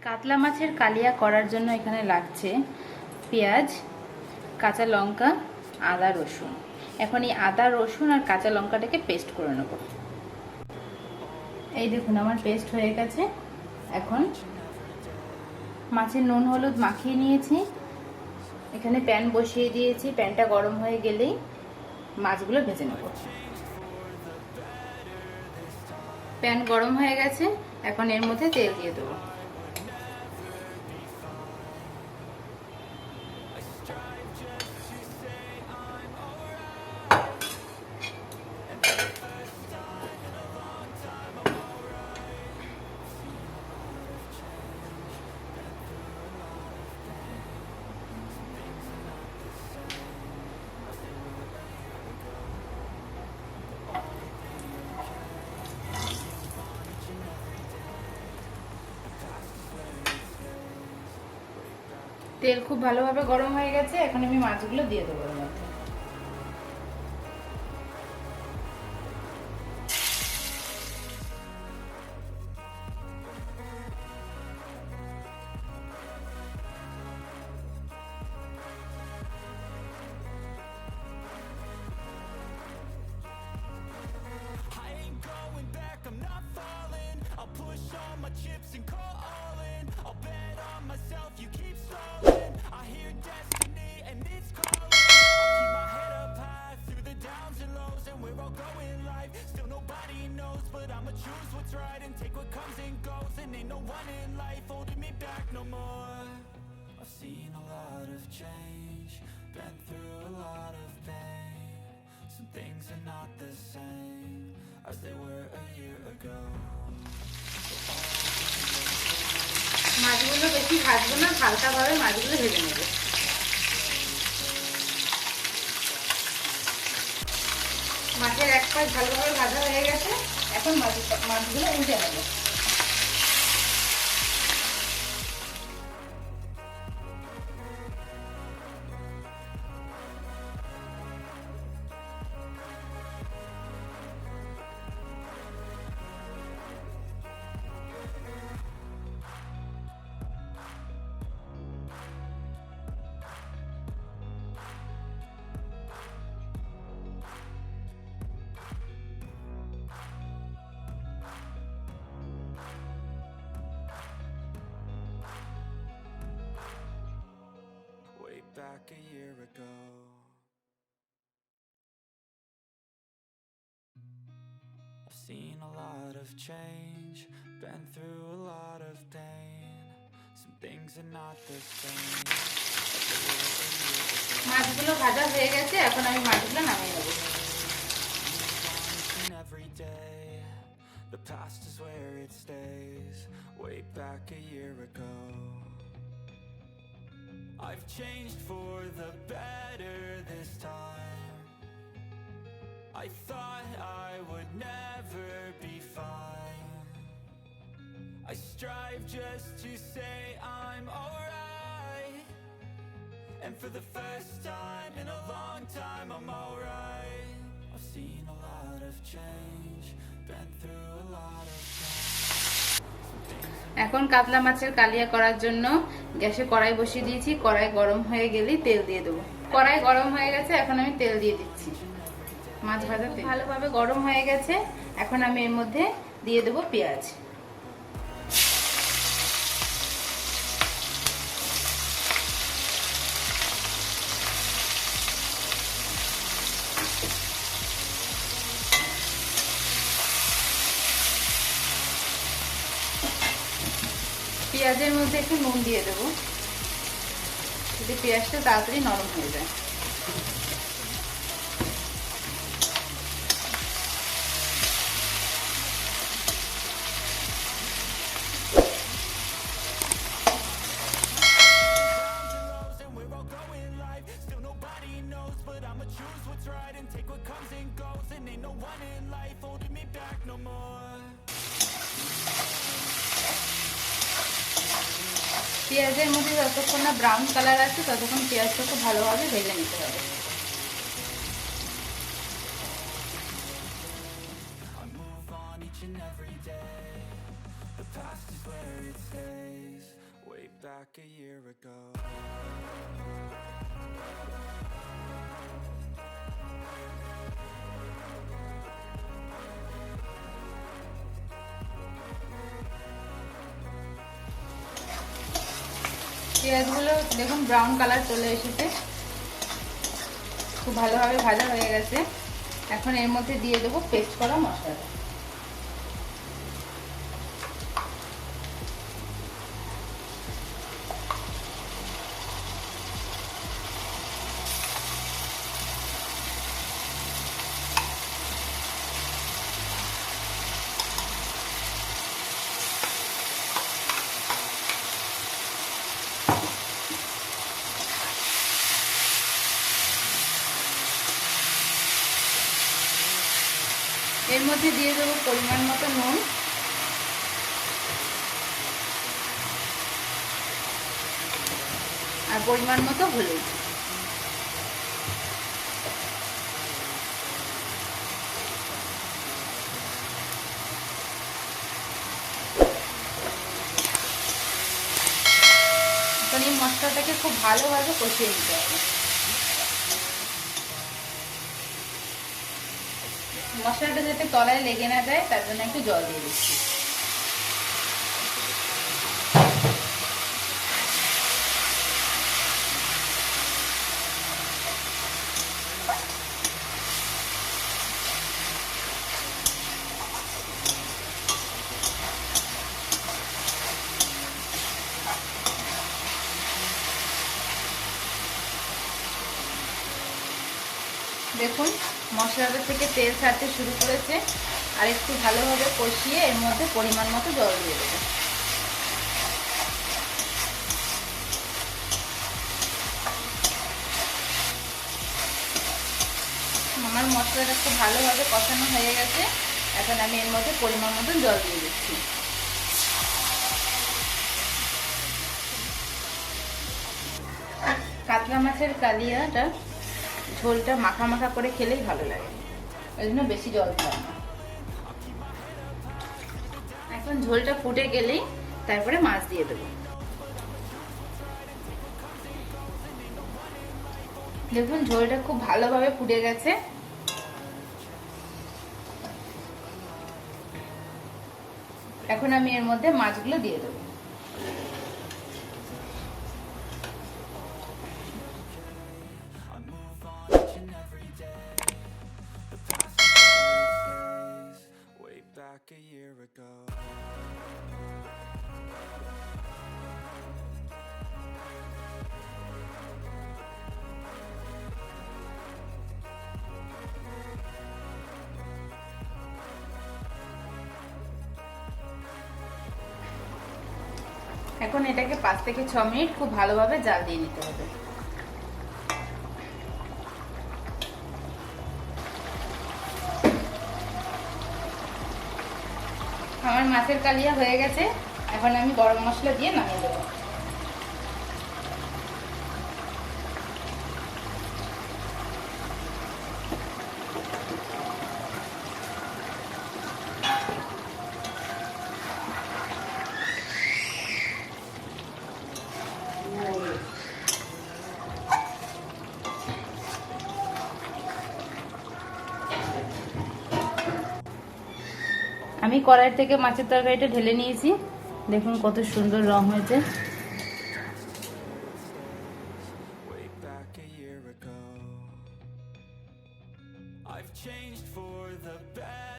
কাতলা মাছের কালিয়া করার জন্য এখানে লাগছে পেঁয়াজ, কাঁচা লঙ্কা, আদা, রসুন। এখন এই আদা, রসুন আর কাঁচা লঙ্কাটাকে পেস্ট করে নেব। এই দেখুন আমার পেস্ট হয়ে গেছে। এখন মাছের নুন হলুদ মাখিয়ে নিয়েছি, এখানে প্যান বসিয়ে দিয়েছি। প্যানটা গরম হয়ে গেলেই মাছগুলো ভেজে নেব। প্যান গরম হয়ে গেছে, এখন এর মধ্যে তেল দিয়ে দেবো। তেল খুব ভালোভাবে গরম হয়ে গেছে, এখন আমি মাছগুলো দিয়ে দেবো এর মধ্যে। Choose what's right and take what comes and goes, and ain't no one in life holding me back no more. I've seen a lot of change, been through a lot of pain. Some things are not the same as they were a year ago. মাছগুলো বেশি ভাজবো না, হালকাভাবে মাছগুলো ভেজে নেব। মাছের এক পাশ ভালোভাবে ভাজা হয়ে গেছে, এখন মাছগুলো উল্টে নেব। Back a year ago, I've seen a lot of change, been through a lot of pain. Some things are not the same. মাছগুলো ভাজা হয়ে গেছে, এখন আমি মাছগুলো নামিয়ে নেব। Every day, the past is where it stays. Way back a year ago, I've changed for the better this time. I thought I would never be fine. I strive just to say I'm alright, and for the first time in a long time I'm alright. I've seen a lot of change, been through a lot of change. এখন কাতলা মাছের কালিয়া করার জন্য গ্যাসে কড়াই বসিয়ে দিয়েছি। কড়াই গরম হয়ে গেলেই তেল দিয়ে দেবো। কড়াই গরম হয়ে গেছে, এখন আমি তেল দিয়ে দিচ্ছি। মাছ ভাজা তেল ভালোভাবে গরম হয়ে গেছে, এখন আমি এর মধ্যে দিয়ে দেবো পেঁয়াজ। পেঁয়াজের মধ্যে একটু নুন দিয়ে দেবো, যাতে পেঁয়াজটা তাড়াতাড়ি নরম হয়ে যায়। পেঁয়াজের মধ্যে যতক্ষণ না ব্রাউন কালার আছে ততক্ষণ পেঁয়াজটাকে ভালোভাবে ভেজে নিতে হবে। each and every day. The past is where it stays. back a year ago. পেঁয়াজগুলো দেখুন ব্রাউন কালার চলে এসেছে, খুব ভালোভাবে ভাজা হয়ে গেছে। এখন এর মধ্যে দিয়ে দেবো পেস্ট করা মশলাটা। এর মধ্যে দিয়ে দেবো পরিমাণ মতো নুন, আর পরিমাণ মতো হলুদ। এখন এই মশলাটাকে খুব ভালোভাবে কষিয়ে নিতে হবে। মশলাটা যাতে তলায় লেগে না যায় তার জন্য একটু জল দিয়ে দিচ্ছি। দেখুন মশলাটা থেকে তেল ছাড়তে শুরু করেছে, আর একটু ভালোভাবে কষিয়ে এর মধ্যে পরিমাণ মতো জল দিয়ে দেবো। আমার মশলাটা খুব ভালোভাবে কষানো হয়ে গেছে, এখন আমি এর মধ্যে পরিমাণ মতো জল দিয়ে দিচ্ছি। কাতলা মাছের কালিয়াটা ঝোলটা মাখা মাখা করে খেলেই ভালো লাগে, ওই জন্য বেশি জল দিলাম না। এখন ঝোলটা ফুটে গেলেই তারপরে মাছ দিয়ে দেবো। দেখুন ঝোলটা খুব ভালোভাবে ফুটে গেছে। এখন আমি এর মধ্যে মাছগুলো দিয়ে দেবো। Back a year ago. এখন এটাকে 5 থেকে 6 মিনিট খুব ভালোভাবে জাল দিয়ে নিতে হবে। আমার মাছের কালিয়া হয়ে গেছে, এখন আমি গরম মশলা দিয়ে নামিয়ে দেবো। আমি কড়াই থেকে মাছের তরকারিটা ঢেলে নিয়েছি, দেখুন কত সুন্দর রং হয়েছে। Way back a year ago. I've changed for the better.